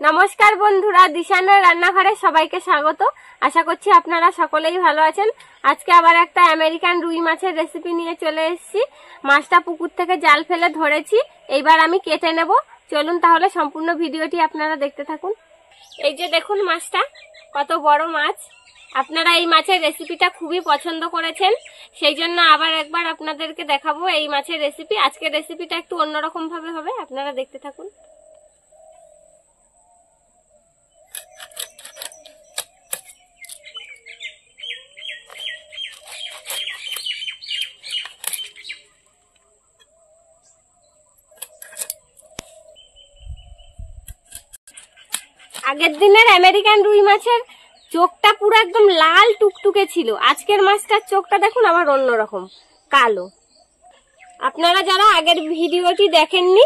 নমস্কার বন্ধুরা, দিশানের রান্নাঘরে সবাইকে স্বাগত। আশা করছি আপনারা সকলেই ভালো আছেন। আজকে আবার একটা আমেরিকান রুই মাছের রেসিপি নিয়ে চলে এসেছি। মাছটা পুকুর থেকে জাল ফেলে ধরেছি, এইবার আমি কেটে নেব। চলুন তাহলে সম্পূর্ণ ভিডিওটি আপনারা দেখতে থাকুন। এই যে দেখুন মাছটা, কত বড় মাছ। আপনারা এই মাছের রেসিপিটা খুবই পছন্দ করেছেন, সেই জন্য আবার একবার আপনাদেরকে দেখাবো এই মাছের রেসিপি। আজকের রেসিপিটা একটু অন্যরকম ভাবে হবে, আপনারা দেখতে থাকুন। আগের দিনের আমেরিকান রুই মাছের চোখটা পুরো একদম লাল টুকটুকে ছিল, আজকের মাছটার চোখটা দেখুন আবার অন্যরকম কালো। আপনারা যারা আগের ভিডিওটি দেখেননি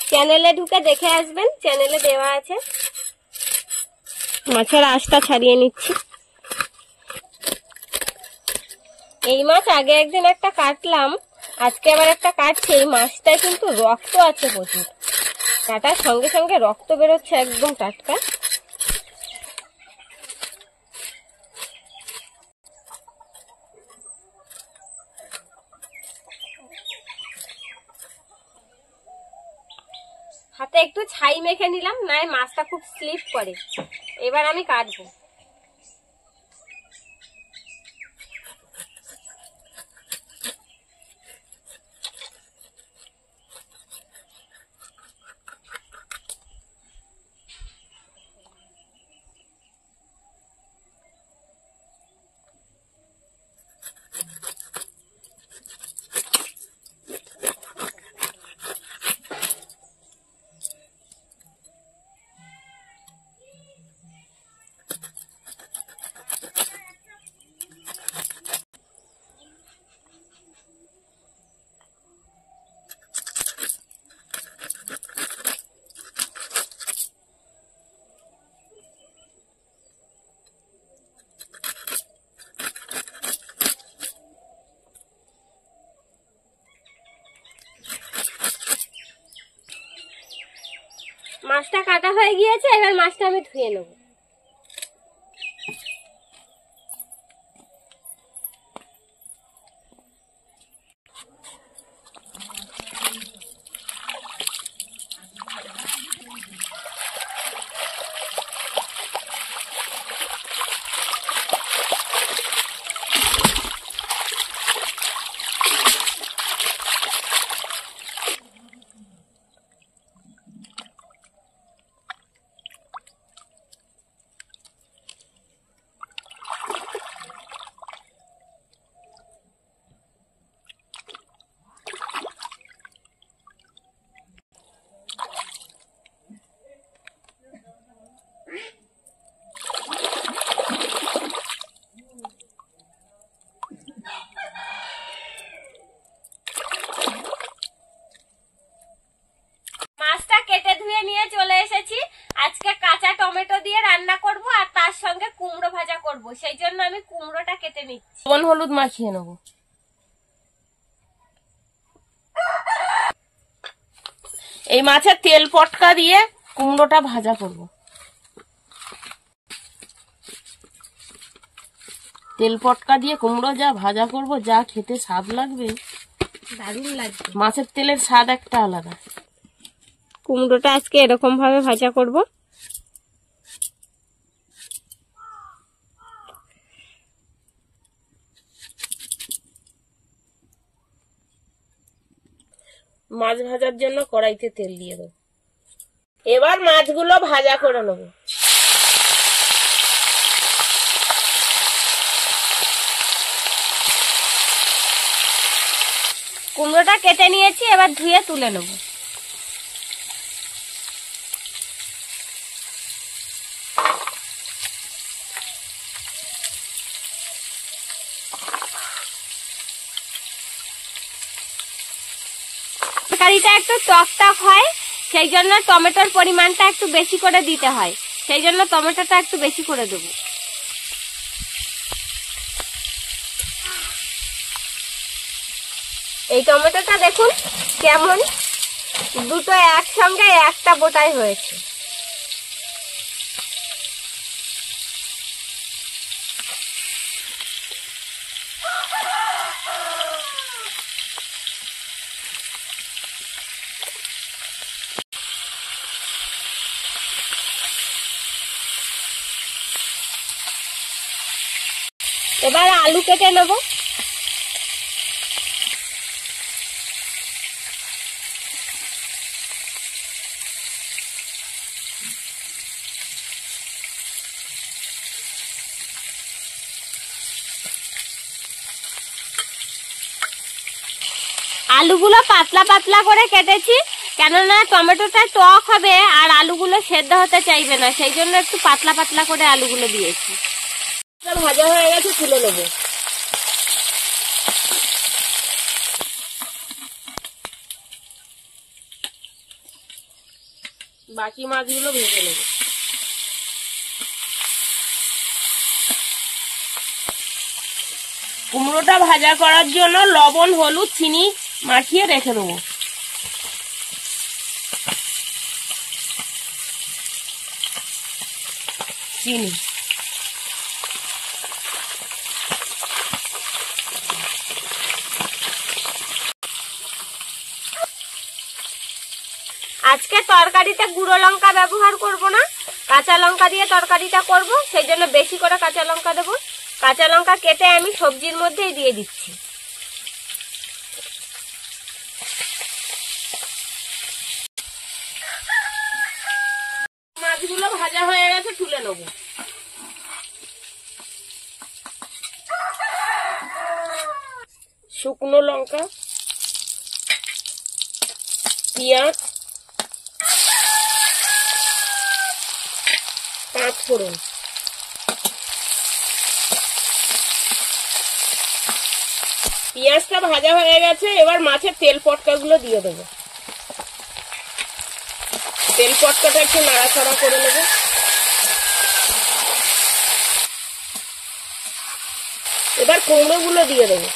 চ্যানেলে ঢুকে দেখে আসবেন, চ্যানেলে দেওয়া আছে। মাছের আঁশটা ছাড়িয়ে নিচ্ছি। এই মাছ আগে একদিন একটা কাটলাম, আজকে আবার একটা কাটছি। এই মাছটায় কিন্তু রক্ত আছে প্রচুর, কাটার সঙ্গে সঙ্গে রক্ত বেরোচ্ছে একদম টাটকা। হাতে একটু ছাই মেখে নিলাম, নয় মাছটা খুব স্লিপ করে। এবার আমি কাটবো। মাছটা কাটা হয়ে গিয়েছে, এবার মাছটা আমি ধুয়ে নেব। চলে এসেছি, আজকে কাঁচা টমেটো দিয়ে রান্না করব আর তার সঙ্গে কুমড়ো ভাজা করব। সেই জন্য আমি কুমড়োটা কেটে নিচ্ছি। লবণ হলুদ মাখিয়ে নেব। এই মাছের তেল পটকা দিয়ে কুমড়োটা ভাজা করব। তেল পটকা দিয়ে কুমড়ো যা ভাজা করব, যা খেতে স্বাদ লাগবে, দারুণ লাগবে। মাছের তেলের স্বাদ একটা আলাদা। কুমড়োটা আজকে এরকম ভাবে ভাজা করব। মাছ ভাজার জন্য কড়াইতে তেল দিয়ে দেব। এবার মাছগুলো ভাজা করে নেব। কুমড়োটা কেটে নিয়েছি, এবার ধুয়ে তুলে নেব। তরকারিটা একটু টক টক হয়, সেই জন্য টমেটোর পরিমাণটা একটু বেশি করে দিতে হয়, সেই জন্য টমেটোটা একটু বেশি করে দেব। এই টমেটোটা দেখুন কেমন দুটো একসঙ্গে একটা বোটাই হয়েছে। এবার আলু কেটে নেব। আলুগুলো পাতলা পাতলা করে কেটেছি, কেননা টমেটোটা টক হবে আর আলুগুলো সেদ্ধ হতে চাইবে না, সেই জন্য একটু পাতলা পাতলা করে আলুগুলো দিয়েছি। ভাজা হয়ে গেছে, তুলে নেব। বাকি মাছগুলো ভেজে নেব। কুমড়োটা ভাজা করার জন্য লবণ, হলুদ, চিনি মাখিয়ে রেখে দেবো। চিনি, আজকে তরকারিতে গুঁড়ো লঙ্কা ব্যবহার করব না, কাঁচা লঙ্কা দিয়ে তরকারিটা করব, সেই জন্য বেশি করে কাঁচা লঙ্কা দেবো। কাঁচা লঙ্কা কেটে আমি সবজির মধ্যেই দিয়ে দিচ্ছি। মাছগুলো ভাজা হয়ে গেছে, তুলে নেব। শুকনো লঙ্কা, পেঁয়াজ, পাঁচ ফোড়ন, পেঁয়াজটা ভাজা হয়ে গেছে। এবার মাছের তেল পটকাগুলো দিয়ে দেবো। তেল পটকাটা একটু নাড়াচাড়া করে নেব। এবার কুমড়োগুলো দিয়ে দেবো।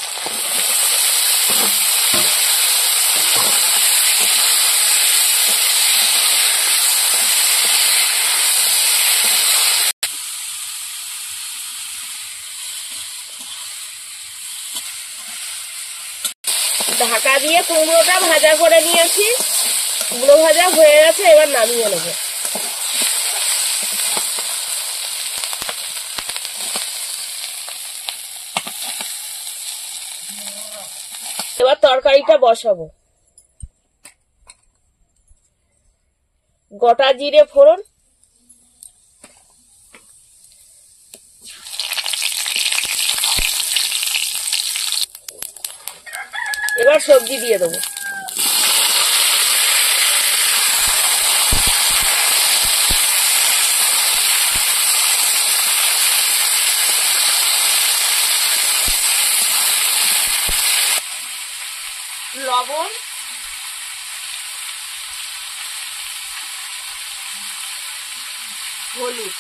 ঢাকা দিয়ে কুমড়োটা ভাজা করে নিয়েছি। কুমড়ো ভাজা হয়ে গেছে, এবার নামিয়ে নেব। এবার তরকারিটা বসাবো। গোটা জিরে ফোড়ন, এবার সবজি দিয়ে দেবো। লবণ, হলুদ,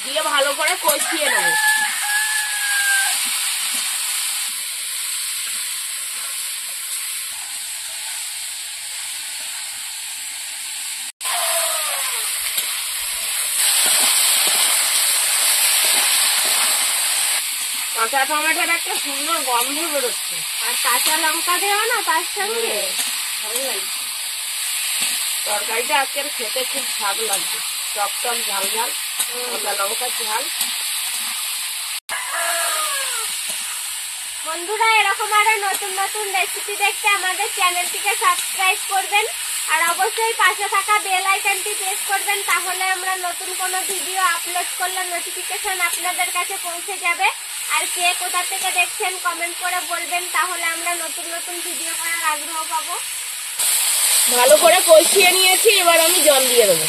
দিয়ে ভালো করে কষিয়ে নেব। কাঁচা টমেটোর একটা সুন্দর গন্ধ বেরোচ্ছে, আর কাঁচা লঙ্কা দেওয়া না তার সঙ্গে, ভালো লাগছে। তরকারিটা আজকের খেতে খুব স্বাদ লাগবে, টক টক ঝাল ঝাল, কাঁচা লঙ্কার ঝাল। বন্ধুরা, এরকম আরো নতুন নতুন রেসিপি দেখতে আমাদের চ্যানেলটিকে সাবস্ক্রাইব করবেন আর অবশ্যই পাশে থাকা বেল আইকনটি প্রেস করবেন, তাহলে আমরা নতুন কোনো ভিডিও আপলোড করলে নোটিফিকেশন আপনাদের কাছে পৌঁছে যাবে। আর কে কোথা থেকে দেখছেন কমেন্ট করে বলবেন, তাহলে আমরা নতুন নতুন ভিডিও করার আগ্রহ পাবো। ভালো করে কষিয়ে নিয়েছি, এবার আমি জল দিয়ে দেবো।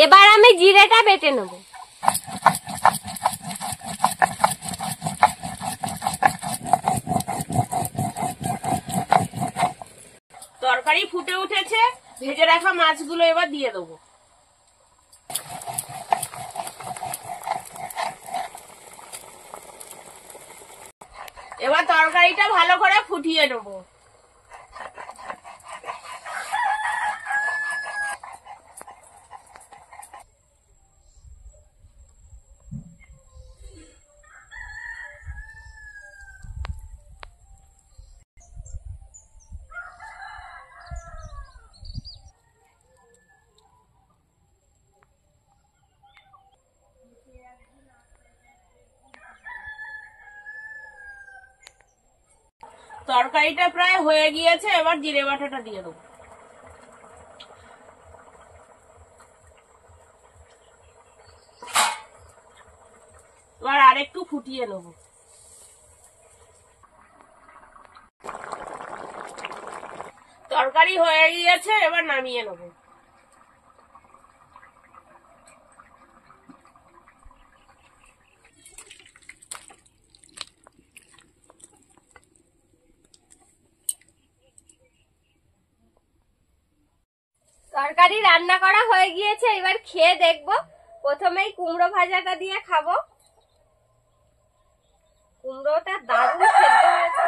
এবার আমি জিরেটা বেটে নেব। তরকারি ফুটে উঠেছে, ভেজে রাখা মাছগুলো এবার দিয়ে দেবো। এবার তরকারিটা ভালো করে ফুটিয়ে নেবো। তরকারিটা প্রায় হয়ে গিয়েছে, এবার জিরে বাটাটা দিয়ে দেবো। এবার আরেকটু ফুটিয়ে নেব। তরকারি হয়ে গিয়েছে, এবার নামিয়ে নেব। তরকারি রান্না করা হয়ে গিয়েছে, এবার খেয়ে দেখবো। প্রথমেই কুমড়ো ভাজাটা দিয়ে খাবো। কুমড়োটা দারুণ সেদ্ধ হয়েছে।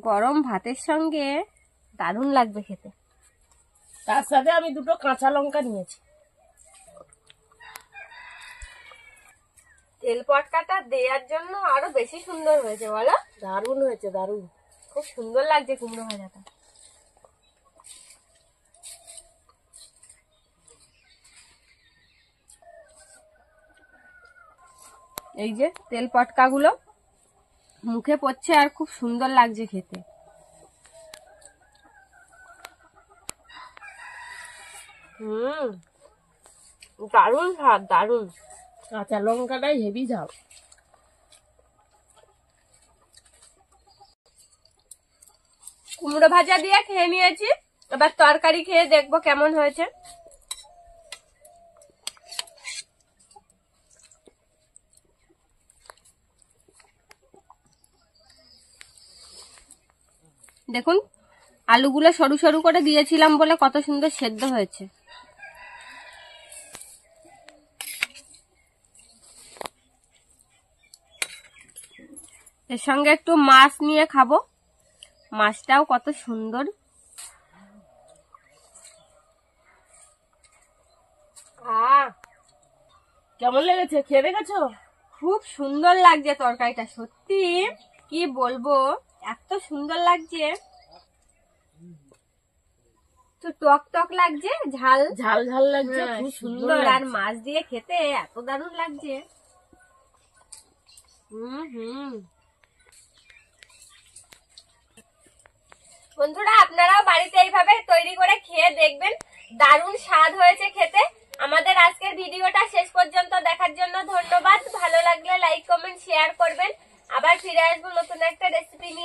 গরম ভাতের সঙ্গে দারুণ লাগবে খেতে। তার সাথে আমি দুটো কাঁচা লঙ্কা নিয়েছি। তেল পটকাটা দেওয়ার জন্য আরো বেশি সুন্দর হয়েছে, বলো? দারুণ হয়েছে, দারুণ। খুব সুন্দর লাগছে কুমড়ো ভাজাটা। এই যে তেল পটকাগুলো মুখে পড়ছে আর খুব সুন্দর লাগছে খেতে। দারুণ স্বাদ, দারুণ। কাঁচা লঙ্কাটাই হেভি ঝাল। কুমড়ো ভাজা দিয়ে খেয়ে নিয়েছি, এবার তরকারি খেয়ে দেখবো কেমন হয়েছে। দেখুন, আলুগুলো সরু সরু করে দিয়েছিলাম বলে কত সুন্দর সেদ্ধ হয়েছে। এর সঙ্গে একটু মাছ নিয়ে খাবো। মাছটাও কত সুন্দর। কেমন লেগেছে? খেয়ে দেখেছো? খুব সুন্দর লাগছে তরকারিটা, সত্যি কি বলবো, এত সুন্দর লাগছে। তো টক টক লাগছে, ঝাল ঝাল ঝাল লাগছে, খুব সুন্দর। আর মাছ দিয়ে খেতে এত দারুণ লাগছে। বন্ধুরা, আপনারাও বাড়িতে এইভাবে তৈরি করে খেয়ে দেখবেন, দারুণ স্বাদ হয়েছে খেতে। আমাদের আজকের ভিডিওটা শেষ পর্যন্ত দেখার জন্য ধন্যবাদ। ভালো লাগলে লাইক কমেন্ট শেয়ার করবেন। আবার ফিরে আসবো নতুন একটা রেসিপি নিয়ে।